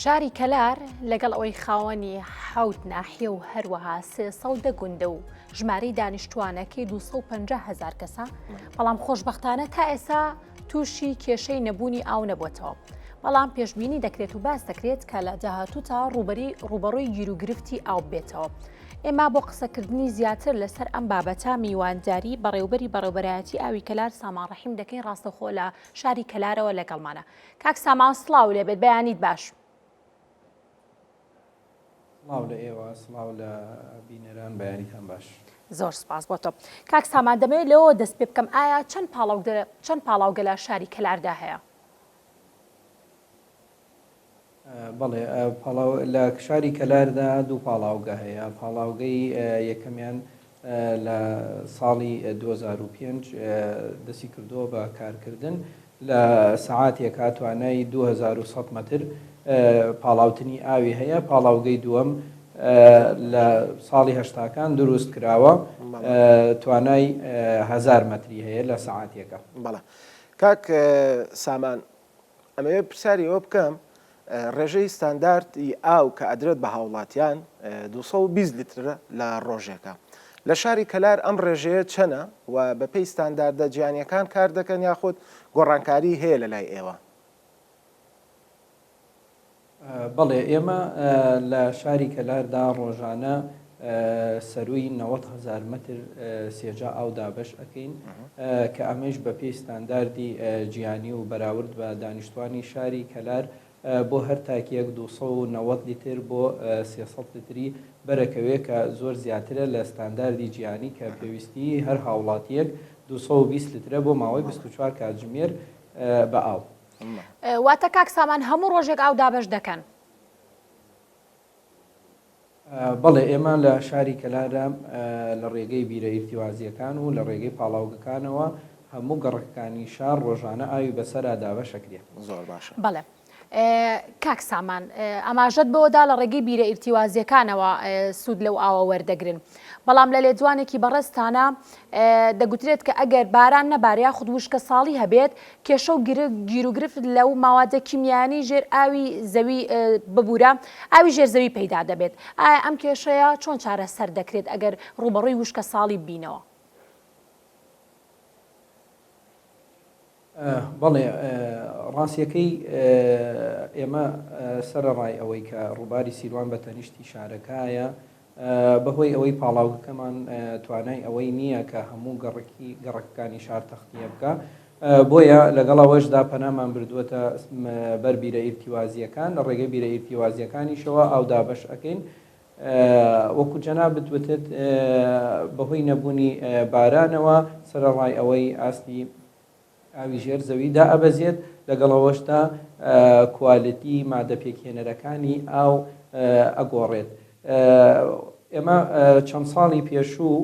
شاری کەلار لەگەڵ ئەوەی خاوەنی حەوت ناحیە و هەروەها 300 گوندە و ژمارەی دانیشتوانەکەی 250,000 کەسە، بەڵام خۆشبەختانە تا ئێستا تووشی کێشەی نەبوونی ئاو نەبووەتەوە. بەڵام پێشبینی دەکرێت و باس دەکرێت کە لە داهاتوو تا ڕوبەڕووی گیرروگرفتی ئاو بێتەوە. ئێمە بۆ قسەکردنی زیاتر لەسەر ئەم بابەتە میوانداری بەڕێوەبەری بەڕێوەبەرایەتی ئاوی کەلار سامان ڕەحیم دەکەین ڕاستەخۆ لە شاری کەلارەوە لەگەڵمانە. کاک سامان سڵاو لێبێت، بەیانیت باش. سڵاو لە ئێوە، سڵاو لە بینەران، بەیانیتان باش. زۆر سپاس بۆ تۆ. کاک سامان دەمەوێت لەوە دەست پێ بکەم، ئایا چەند پاڵاوگە لە شاری کەلاردا هەیە؟ بەڵێ لە شاری کەلاردا دوو پاڵاوگە هەیە. پاڵاوگەی یەکەمیان لە ساڵی 2005 دەستی کردووە بە کارکردن لە سەعاتێکا توانای 2100 مەتر پاڵاوتنی ئاوی هەیە. پاڵاوگەی دووەم لە ساڵی هەشتاکان دروست کراوە، توانای 1000 مەتری هەیە لە سەعاتێکە. بەڵێ کاک سامان، ئەمەوێ پرسیاری ئەوە بکەم، ڕێژەی ستانداردی ئاو کە ئەدرێت بە هاوڵاتیان 220 لیترە لە ڕۆژێکە. لە شاری کەلار ئەم ڕێژەیە چەنە و بە پێی ستانداردە جیهانیەکان کار دەکەن یاخود گۆڕانکاری هەیە لە لای ئێوە؟ بەڵێ ئێمە لە شاری کەلاردا ڕۆژانە سەروی 90,000 متر سێجا ئاو دابش ئەەکەین کە ئەمەش بە پێی ستانداردی جیهانی و بەراورد بە دانیشتوانی شاری کەلار بۆ هەر تاکیەک 290 لیتر بۆ 300 لیتری بەرەکەوێ کە زۆر زیاترە لە ستانداردی جیهانی کە پێویستی هەر هاوڵاتیەک 220 لیترە بۆ ماوەی 24 کاتژمێر بە ئاو. واتە کاک سامان هەموو ڕۆژێک ئاو دابش دەکەن؟ بەڵێ ئێمە لە شاری کەلارە لە ڕێگەی بیرە ئیرتیوازیەکان و لە ڕێگەی پاڵاوگەکانەوە هەموو گەڕەکانی شار ڕۆژانە ئاوی بەسەرا دابەشەکرێ. زۆر باشە. بەڵێ کاک سامان، ئاماژەت بەوەدا لە ڕێگەی بیرە ئیرتیوازیەکانەوە سوود لەو ئاوە وەردەگرن، بەڵام لە لێجوانێکی بەڕێستانە دەگوترێت کە ئەگەر باران نەبار یاخود وشکە ساڵی هەبێت کێشە و گیرروگرفت لەو ماوادە کیمیانی ژێر ئاوی زەوی ببوورە ئاوی ژێر زەوی پەیدا دەبێت. ئایا ئەم کێشەیە چۆن چارەسەر دەکرێت ئەگەر ڕوبەڕووی وشکە ساڵی بینەوە؟ بەڵێ ڕاستیەکەی ئێمە سەرڕای ئەوەی کە ڕووباری سیروان بە تەنیشتی شارەکایە بەهۆی ئەوەی پاڵاوگەکەمان توانای ئەوەی نییە کە هەموو گەڕەکەکانی شار تەختیە بکە، بۆیە لەگەڵ ئەوەشدا پەنامان بردووەتە بەر بیرە ئیرتیوازیەکان لە ڕێگەی بیرە ئیرتیوازیەکانیشەوە ئاو دابەش ئەەکەین. وەکو جەناب بتوتت بەهۆی نەبوونی بارانەوە سەرڕای ئەوەی ئاستی ئاوی ژێر زەویدا ئەبەزێت، لەگەڵەوەشدا کوالیتی مادە پێکهێنەرەکانی ئاو ئەگۆڕێت. ئێمە چەند ساڵی پێشوو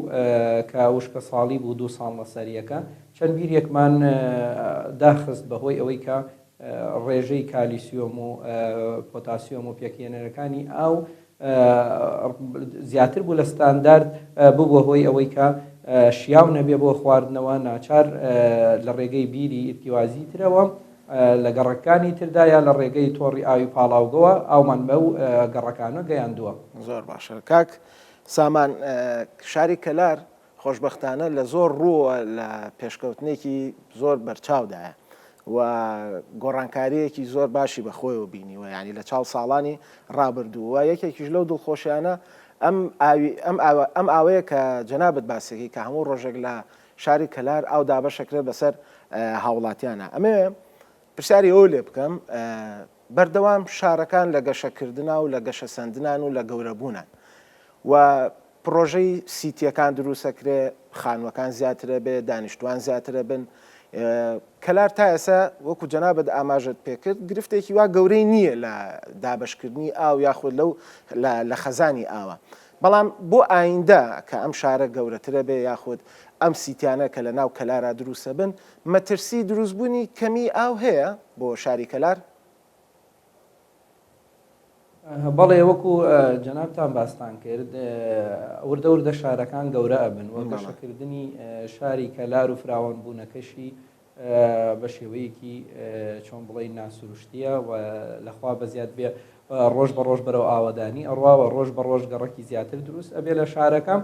کە وشکە ساڵی بوو 2 ساڵ لەسەریەکە چەند بیرێکمان داخست بەهۆی ئەوەی کە ڕێژەی کالیسیۆم و پۆتاسیۆم و پێکهێنەرەکانی ئاو زیاتر بوو لە ستاندارد بوو هۆی ئەوەی کە شیاو نەبێ بۆ خواردنەوە ناچار لە ڕێگەی بیری ئیرتیوازی ترەوە لە گەڕەکانی تردا یا لە ڕێگەی تۆڕی ئاوی پاڵاوگەوە ئاومان بەو گەڕەکانە گەیاندووە. زۆر باشە. کاک سامان، شاری کەلار خۆشبەختانە لە زۆر ڕووە لە پێشکەوتنێکی زۆر بەرچاودایە و گۆڕانکاریەکی زۆر باشی بەخۆیەوە بینیوە، ینی لە چاڵ ساڵانی ڕابردووە یەکێکیش لەو دڵخۆشیانە ئەم ئاوەیە کە جەنابەت باسێکی کە هەموو ڕۆژێک لە شاری کەلار ئاو دابەشەکرێت بەسەر هاوڵاتیانە. ئەمێ پرسیاری ئەو لێ بکەم، بەردەوام شارەکان لە گەشەکردنا و لە گەشە سەندنان و لە گەورەبوونان و پرۆژەی سیتیەکان دروستەکرێ، خانووەکان زیاترە بێ، دانیشتوان زیاترە بن. کەلار تا ئێستا وەکو جەنابەت ئاماژت پێکرد گرفتێکی وا گەورەی نییە لە دابشکردنی ئاو یاخود لە خەزانی ئاوە، بەڵام بۆ ئایندە کە ئەم شارە گەورەترە بێ یاخود ئەم سیتیانە کە لە ناو کەلارا دروستە بن، مەترسی دروستبوونی کەمی ئاو هەیە بۆ شاری کەلار؟ بەڵێ وەکو جەنابتان باستان کرد، وردە شارەکان گەورە ئەبن و گەشەکردنی شاری کەلار و فراوانبوونەکەشی بە شێوەیەکی چۆن بڵێ ناسروشتیە و لەخوا بەزیاد بێ ڕۆژ بە ڕۆژ بەرەو ئاوادانی ئەڕواوە ڕۆژ بە ڕۆژ گەڕەکی زیاتر دروست ئەبێ لە شارەکەم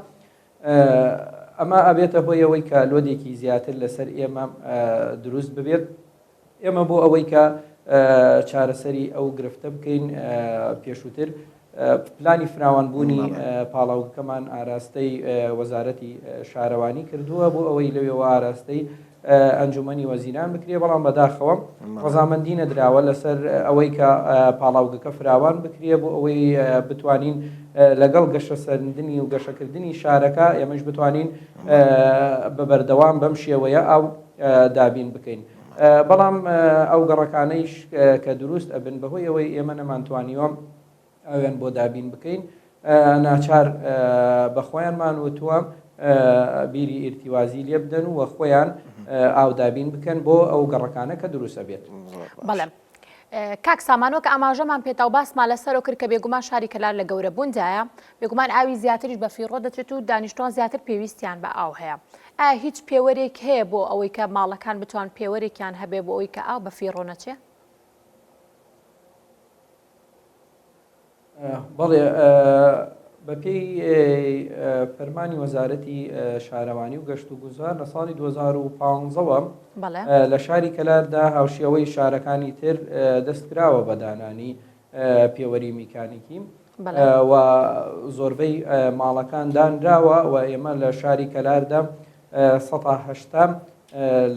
ئەمە ئەبێتە بۆی ئەوەی کە لۆدێکی زیاتر لەسەر ئێمە دروست ببێت ئێمە بۆ ئەوەی کە چارەسەری ئەو گرفتە بکەین پێشووتر پلانی فراوانبوونی پاڵاوگەکەمان ئاراستەی وەزارەتی شارەوانی کردووە بۆ ئەوەی لەوێەوە ئاراستەی ئەنجومەنی وەزیران بکرێ بەڵام بەداخەوە ڕەزامەندی نەدراوە لەسەر ئەوەی کە پاڵاوگەکە فراوان بکرێ بۆ ئەوەی بتوانین لەگەڵ گەشە سەرندنی و گەشەکردنی شارەکە ئێمەش بتوانین بەبەردەوام بەم شێوەیە ئەو دابین بکەین. بەڵام ئەو گەڕەکانەیش کە دروست ئەبن بەهۆی ئەوەی ئێمە نەمانتوانیوە ئەویان بۆ دابین بکەین ناچار بەخۆیانمان وتووە بیری ئیرتیوازی لێ بدەن و خۆیان ئاودابین بکەن بۆ ئەو گەڕەکانە کە دروستە بێت. بەڵێ کاک سامانۆکە ئاماژەمان پێێتا و باسمان لەسەرەوە کرد کە بێگومان شاری کەلار لە گەورە بووندایە بێگومان ئاوی زیاتریش بە فیڕۆ دەچێت و دانیشتوان زیاتر پێویستیان بە ئاو هەیە. ئایا هیچ پێوەرێک هەیە بۆ ئەوەی کە ماڵەکان بتوان پێوەرێکیان هەبێ بۆ ئەوەی کە ئاو بە فیڕۆ نەچێ؟ بەڵێ بەپێی فەرمانی وەزارەتی شارەوانی و گەشت و گوزار لە ساڵی 2015ەوە لە شاری کەلاردا هاوشێوەی شارەکانی تر دەستکراوە بە دانانی پێوەری میکانیکی و زۆربەی ماڵەکان دانراوە و ئێمە لە شاری کەلاردا 180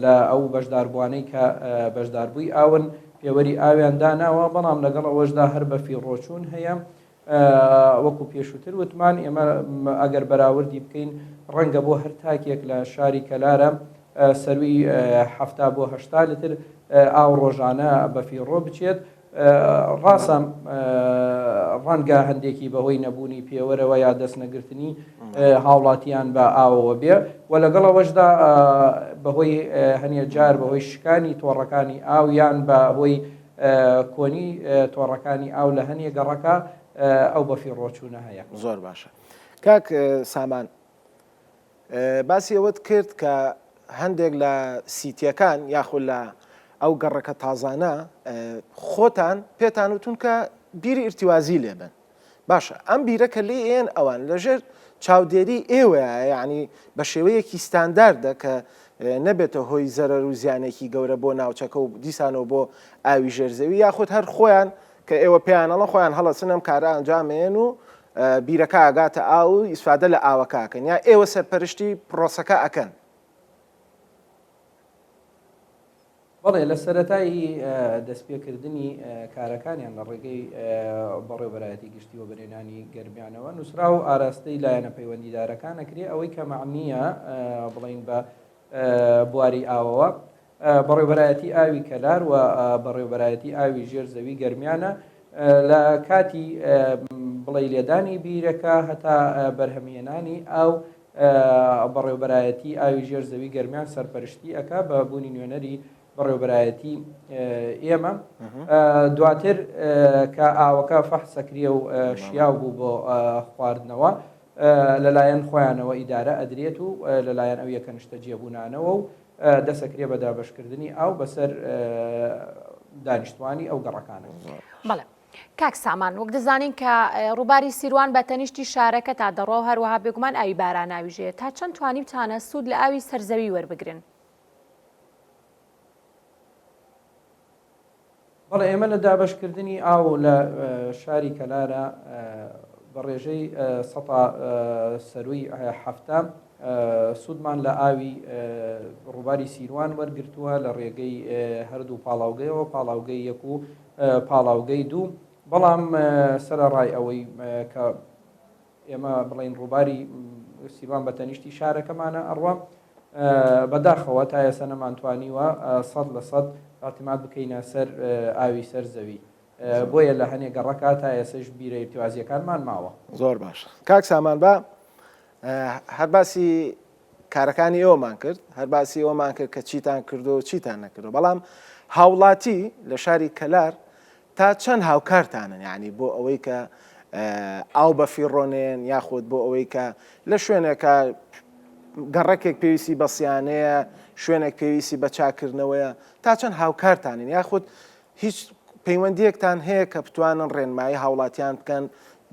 لە ئەو بەشداربوانەی کە بەشداربووی ئاون پێوەری ئاویان داناوە بەڵام لەگەڵ ئەوەشدا هەر بە فیڕۆچوون هەیە وەکو پێشووتر وتمان ئێمە ئەگەر بەراوردی بکەین ڕەنگە بۆ هەر تاکێک لە شاری کەلارە سەروی 7 بۆ 8 لتر ئاو ڕۆژانە بە فیڕۆ بچێت ڕاستە ڕەنگە هەندێکی بەهۆی نەبوونی پێوەرەوە یا دەست نەگرتنی هاوڵاتیان بە ئاوەوە بێ و لەگەڵ ئەوەشدا بەهۆی هەنێ جار بەهۆی شکانی تۆڕەکانی ئاو یان بە هۆی کۆنی تۆڕەکانی ئاو لە هەنێ گەڕەکە ئەو بە فیڕۆچوونە هەیە. زۆر باشە کاک سامان باسی ئەوەت کرد کە هەندێک لە سیتیەکان یاخود لە ئەو گەڕەکە تازانە خۆتان پێتان وتون کە بیری ئیرتیوازی لێبن باشە ئەم بیرەکە لێ ئێن ئەوان لەژێر چاودێری ئێوەیە یعنی بە شێوەیەکی ستانداردە کە نەبێتە هۆی زەرەر و زیانێکی گەورە بۆ ناوچەکە و دیسانەوە بۆ ئاوی ژێرزەوی یاخود هەر خۆیان کە ئێوە پێیانەڵە خۆیان هەڵەچنم کارە ئەنجامێن و بیرەکە ئاگاتە ئاو و ئیسفادە لە ئاوەکەکەن یا ئێوە سەرپەرشتی پرۆسەکە ئەکەن. بەڵێ لە سەرەتایی دەستپێکردنی کارەکانیان لە ڕێگەی بەڕێوەبەرایەتی گشتی و بەرێنانی گەرمیانەوە نووسرا و ئاراستەی لایەنە پەیوەندیدارەکان ئەکرێ ئەوەی کە معنیە بڵین بە بواری ئاوەوە بەڕێوەبەرایەتی ئاوی کەلار و بەڕێوەبەرایەتی ئاوی ژێر زەوی گەرمیانە لە کاتی بڵێ لێدانی بیرەکە هەتا بەرهەمهێنانی ئاو بەڕێوەبەرایەتی ئاوی ژێر زەوی گەرمیان سەرپەرشتی ئەکا بە بوونی نوێنەری بەڕێوەبەرایەتی ئێمە دواتر کە ئاوەکە فەحسەکریە و شیاو بوو بۆ خواردنەوە لەلایەن خۆیانەوە ئیدارە ئەدرێت و لەلایەن ئەو یەکە نیشتە جێبوونانەوە و دەسەکرێ بە دابەشکردنی ئاو بەسەر دانیشتوانی ئەو گەڕەکانە. بەڵێ کاک سامان وەک دەزانین کە ڕووباری سیروان بە تەنیشتی شارەکە تا دەڕۆ هەروەها بێگومان ئاوی باراناویژێ تا چەند توانی بتانە سوود لە ئاوی سەرزەوی وەربگرن؟ بەڵێ ئێمە لە دابشکردنی ئاو لە شاری کەلارە بە ڕێژەی سەتا سەروی هەفتە سوودمان لە ئاوی ڕووباری سیروان وەرگرتووە لە ڕێگەی هەردوو پاڵاوگەیەوە پاڵاوگەی یەک و پاڵاوگەی دوو بەڵام سەرڕای ئەوەی کە ئێمە بڵین ڕووباری سیروان بە تەنیشتی شارەکەمانە ئەڕوە بەداخەوە تا ئێستا نەمانتوانیوە 100% ئاتیمات بکەینە سەر ئاوی سەر زەوی بۆیە لە هەنێ گەڕەکە تا ئێسش بیرە ئیرتیوازیەکانمان ماوە. زۆر باش کاک سامان بە هەر باسی کارەکانی ئێوەمان کرد هەر باسی ئەومان کرد کە چیتان کردو و چیتان نەکردو بەڵام هاوڵاتی لە شاری کەلار تا چەند هاوکارتانن یعنی بۆ ئەوەی کە ئاو بە فیڕۆنێن یاخود بۆ ئەوەی کە لە شوێنێکە گەڕەکێک پێویستی بەسییانەیە شوێنێک پێویستی بە چاکردنەوەیە تا چەند هاوکارتانین یاخود هیچ پەیوەندیەکتان هەیە کە بتوانن ڕێنمایی هاوڵاتیان بکەن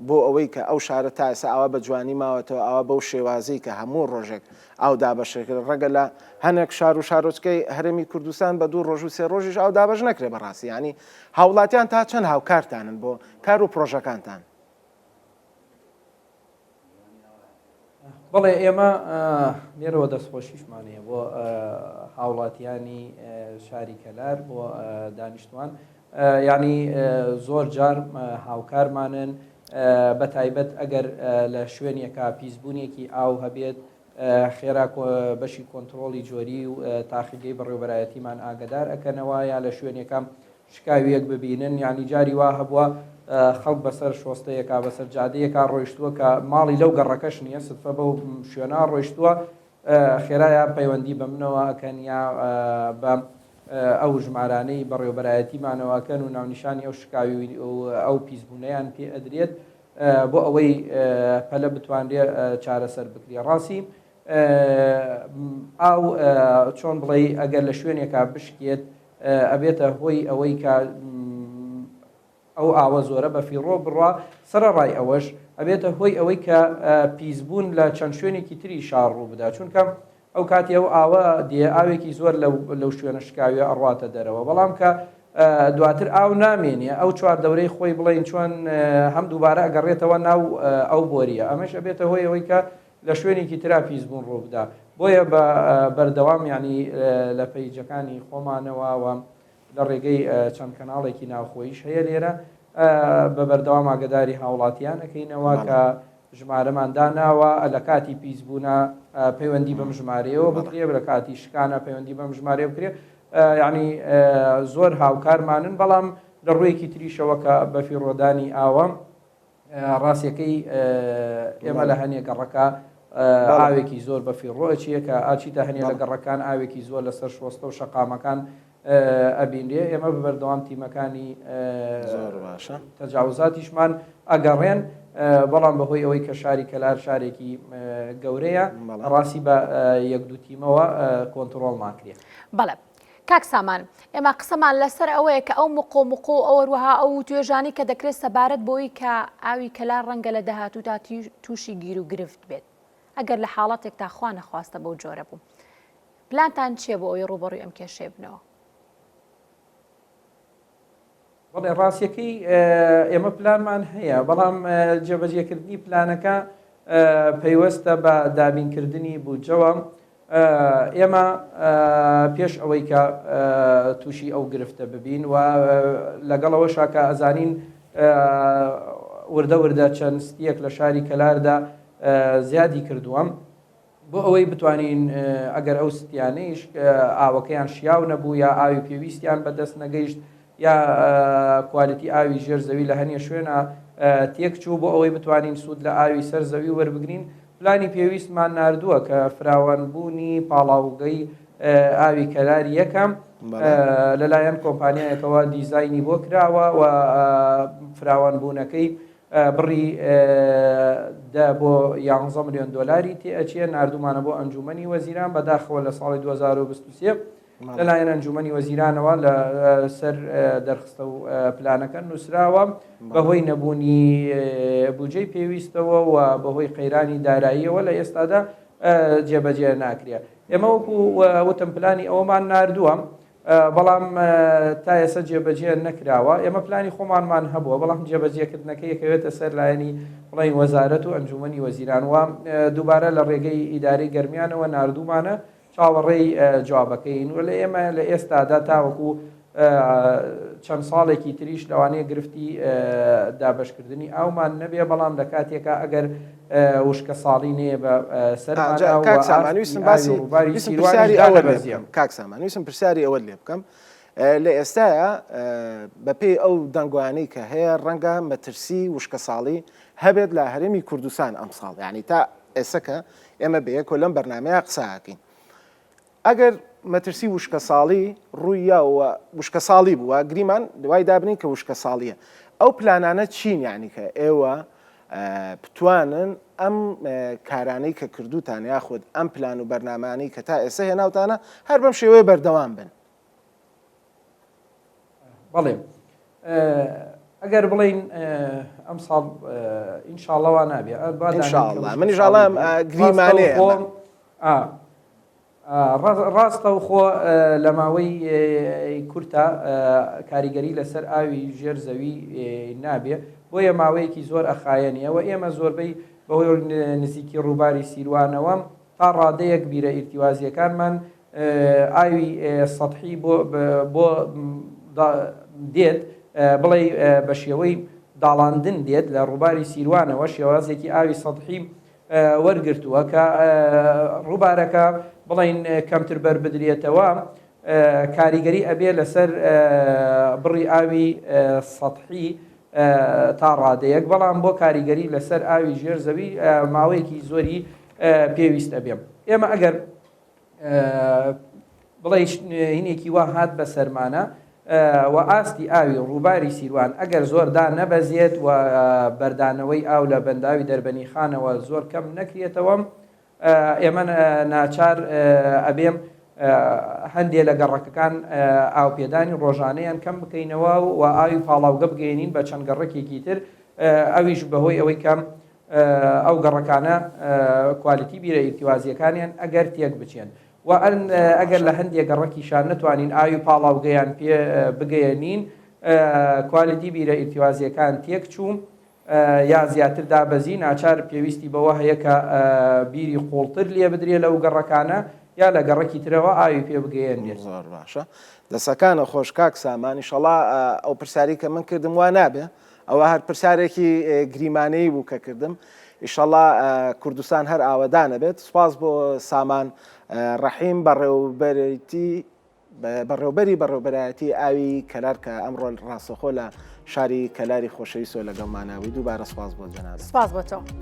بۆ ئەوەی کە ئەو شارە تا ئێستا ئەوە بە جوانی ماوەتەوە ئەوە بەو شێوازەی کە هەموو ڕۆژێک ئاو دابەشێکرد ڕەگە لە هەنێک شار و شارۆچکەی هەرێمی کوردستان بە 2 ڕۆژ و 3 ڕۆژیش ئاو دابەش نەکرێ بەڕاستی ینی هاوڵاتیان تا چەند هاوکارتانن بۆ کار و پرۆژەکانتان بەڵێ ئێمە لێرەوە دەستخۆشیشمانەیە بۆ هاوڵاتیانی شاری کەلار بۆ دانیشتوان ینی زۆر جار هاوکارمانن بە تایبەت ئەگەر لە شوێنێکا پیسبوونیەکی ئاو هەبێت خێرا بەشی کۆنتترۆلی جۆری و تاقیگەی بەڕێوەبەرایەتیمان ئاگدار ئەکەنەوە یا لە شوێنێکم شکاویەک ببینن ینی جاری وا هەبووە خەڵک بەسەر شۆستەیەکا بەسەر جادەیەکا ڕۆیشتووە کە ماڵی لەو گەڕەکەش نییە سفە بەو شوێنە ڕۆیشتووە خێرایە پەیوەندی بە منەوە ئەکەن یا بە ئەو ژمارانەی بەڕێوەبەرایەتیمانەوەکەن و ناونیشانی ئەو شکاوی ئەو پیسبوونەیان پێ ئەدرێت بۆ ئەوەی پەلە بتوانرێ چارەسەر بکرێ ڕاستی ئاو چۆن بڵێ ئەگەر لە شوێنێکا بشکێت ئەبێتە هۆی ئەوەی کە ئەو ئاوە زۆرە بە فیڕۆ بڕوا سەرڕای ئەوەش ئەبێتە هۆی ئەوەی کە پیسبوون لە چەند شوێنێکی تری شار ڕوو بدا چونکە ئەو کاتی ئەو ئاوە دێ ئاوێکی زۆر لەو شوێنە شکاویە ئەڕواتە دەرەوە بەڵام کە دواتر ئاو نامێنێ ئەو چوار دەورەی خۆی بڵێن چۆن هەم دووبارە ئەگەڕێتەوە ناو ئەو بۆریە ئەمەش ئەبێتە هۆی ئەوەی کە لە شوێنێکی ترا پیسبوون ڕوو بدا بۆیە بە بەردەوام ینی لە پەیجەکانی خۆمانەوە لە ڕێگەی چەند کەناڵێکی ناوخۆیش هەیە لێرە بە بەردەوام ئاگداری هاوڵاتیان ئەەکەینەوە کە ژمارەمان داناوە لە کاتی پیسبوونە پەیوەندی بەم ژمارەیەوە بکرێ لە کاتی شکانە پەیوەندی بەم ژمارە بکرێ ینی زۆر هاوکارمانن بەڵام لە ڕوویەکی تریشەوە کە بەفی ڕۆدانی ئاوە ڕاستیەکەی ئێمە لە هەنێک گەڕەکە ئاوێکی زۆر بەفی ڕۆچیە کە ئاچیتە هەنێ لە گەڕەکان ئاوێکی زۆر لەسەر شۆستە و شەقامەکان ئەبینێ ئێمە بەبەردەوام تیمەکانی تەجاوزاتیشمان ئەگەڕێن بەڵام بەهۆی ئەوەی کە شاری کەلار شارێکی گەورەیە ڕاستی بە یەک دوو تیمەوە کۆنتترۆڵمان کرێت. بەڵێ کاک سامان ئێمە قسەمان لەسەر ئەوەیە کە ئەو مقۆ ئەوەروەها ئەو توێژانی کە دەکرێت سەبارەت بۆی کە ئاوی کەلار ڕەنگە لە داهاتوودا تووشی گیر و گرفت بێت ئەگەر لە حاڵەتێک تا خوا نەخواستە بەو جۆرە بوو پلانتان چییە بۆ ئەوی ڕوبەڕووی ئەم کێشەیە بنەوە؟ بەڵێ ڕاستیەکەی ئێمە پلانمان هەیە بەڵام جێبەجێکردنی پلانەکە پەیوەستە بە دابینکردنی بودجەوە ئێمە پێش ئەوەی کە تووشی ئەو گرفتە ببین و لەگەڵەوەشا کە ئەزانین وردە چەند ستیەک لە شاری کەلاردا زیادی کردووەم بۆ ئەوەی بتوانین ئەگەر ئەو ستیانەیش ئاوەکەیان شیاو نەبوو یا ئاوی پێویستیان بەدەست نەگەیشت یا کوالیتی ئاوی ژێر زەوی لە هەنێ شوێنە تێک چوو بۆ ئەوەی بتوانین سوود لە ئاوی سەر زەوی وەربگرین پلانی پێویستمان نردووە کە فراوانبوونی پاڵاوگەی ئاوی کەلاری یەکەم لەلایەن کۆمپانیایەکەوە دیزاینی بۆ کراوە و فراوانبوونەکەی بڕی بۆ 11 ملیۆن دۆلاری تێئەچێ نردومانە بۆ ئەنجومەنی وەزیران بەداخەوە لە ساڵی 2023 لەلایەن ئەنجومەنی وەزیرانەوە لە سەر دەرخستە و پلانەکە نووسراوە بەهۆی نەبوونی بودجەی پێویستەوە و بەهۆی قەیرانی داراییەوە لە ئێستادا جێبەجێ ناکرێت. ئێمە وەکو وتم پلانی ئەوەمان نردووە بەڵام تا ئێستا جێبەجێ نەکراوە ئێمە پلانی خۆمانمان هەبووە بەڵام جێبەجێکردنەکە یەکەوێتە سەر لایەنی بڵین وەزارەت و ئەنجومەنی وەزیران وە دووبارە لە ڕێگەی ئیداری گەرمیانەوە نردوومانە چاوەڕێی جوابەکەین و لە ئێمە لە ئێستادا تاوەکو چەند ساڵێکی تریش لەوانەیە گرفتی دابشکردنی ئاومان نەبێ بەڵام لە کاتێکە ئەگەر وشکە ساڵی نێ بە کاکسامانویستم پرسیاری ئەوە لێ بکەم لە ئێستاە بەپێی ئەو دەنگوانەی کە هەیە ڕەنگە مەترسی وشکە ساڵی هەبێت لە هەرێمی کوردستان ئەم ساڵ یعنی تا ئێسەکە ئێمە بەیەکۆ لەم بەرنامەیە قساکەین ئەگەر مەترسی وشکە ساڵی ڕوویەوە وشکە ساڵی بووە گریمان دوای دابنین کە وشکە ساڵیە ئەو پلانانە چین یعنی کە ئێوە بتوانن ئەم کارانەی کە کردوتان یاخود ئەم پلان و بەرنامانی کە تا ئێستا هێناوتانە هەر بەم شێوەیە بەردەوام بن. بەڵێ ئەگەر بڵین ئەم ساڵ ئینشاڵەوە نابێ منیژاڵام گریمانەیە ڕاستە و خۆ لە ماوەی کورتە کاریگەری لەسەر ئاوی ژێر زەوی نابێ بۆیە ماوەیەکی زۆر ئەخایەنیە و ئێمە زۆربەی بەهۆی نزیکی ڕووباری سیروانەوە تا ڕادەیەک بیرە ئیرتیوازیەکانمان ئاوی سەطحی بۆ دێت بڵێ بە شێوەی داڵاندن دێت لە ڕووباری سیروانەوە شێوازێکی ئاوی سەطحی وەرگرتووە کە ڕووبارەکە بڵین کەمتر بەر بدرێتەوە کاریگەری ئەبێ لەسەر بڕی ئاوی سەطحی تا ڕادەیەک بەڵام بۆ کاریگەری لەسەر ئاوی ژێر زەوی ماوەیەکی زۆری پێویستە بێم. ئێمە ئەگەر بڵێ هینێکی وا هات بە سەرمانە و ئاستی ئاوی ڕووباری سیروان ئەگەر زۆردا نەبەزێت و بەردانەوەی ئاو لە بەنداوی دەربەنی خانەوە زۆر کەم نەکرێتەوە ئێمە ناچار ئەبێم هەندێک لە گەڕەکەکان ئاوپێدانی ڕۆژانەیان کەم بکەینەوە و ئاوی پاڵاوگە بگەێنین بە چەند گەڕێکێکی تر ئەویش بەهۆی ئەوەی کەم ئەو گەڕەکانە کوالیتی بیرە ئیرتیوازیەکانیان ئەگەر تێک بچێن و ئەگەر لە هەندێک گەڕەکیشان نتوانین ئاوی پاڵاوگەیان پێ بگەێنین کوالیتی بیرە ئیرتیوازیەکان تێک چوو یا زیاتر دابەزی ناچار پێویستی بەوە هەیە کە بیری قوڵتر لێ بدرێ لەو گەڕەکانە یا لە گەڕەکی ترەوە ئاوی پێ بگەێنێت. زۆر باشە دەسەکانە خۆش کاک سامانی شەڵا ئەو پرسیاری کە من کردم وا نابێ ئەوە هەر پرسیارێکی گریمانەی بوو کە کردم ئیشەڵا کوردستان هەر ئاوەدانە بێت. سپاس بۆ سامان ڕەحیم بەڕێوبەرایەتی ئاوی کەلار کە ئەمڕۆ ڕاستەخۆ لە شاری کەلاری خۆشەویستەوە لەگەڵماناوی دووبارە سپاس بۆ جەناب. سپاس بۆ تۆ.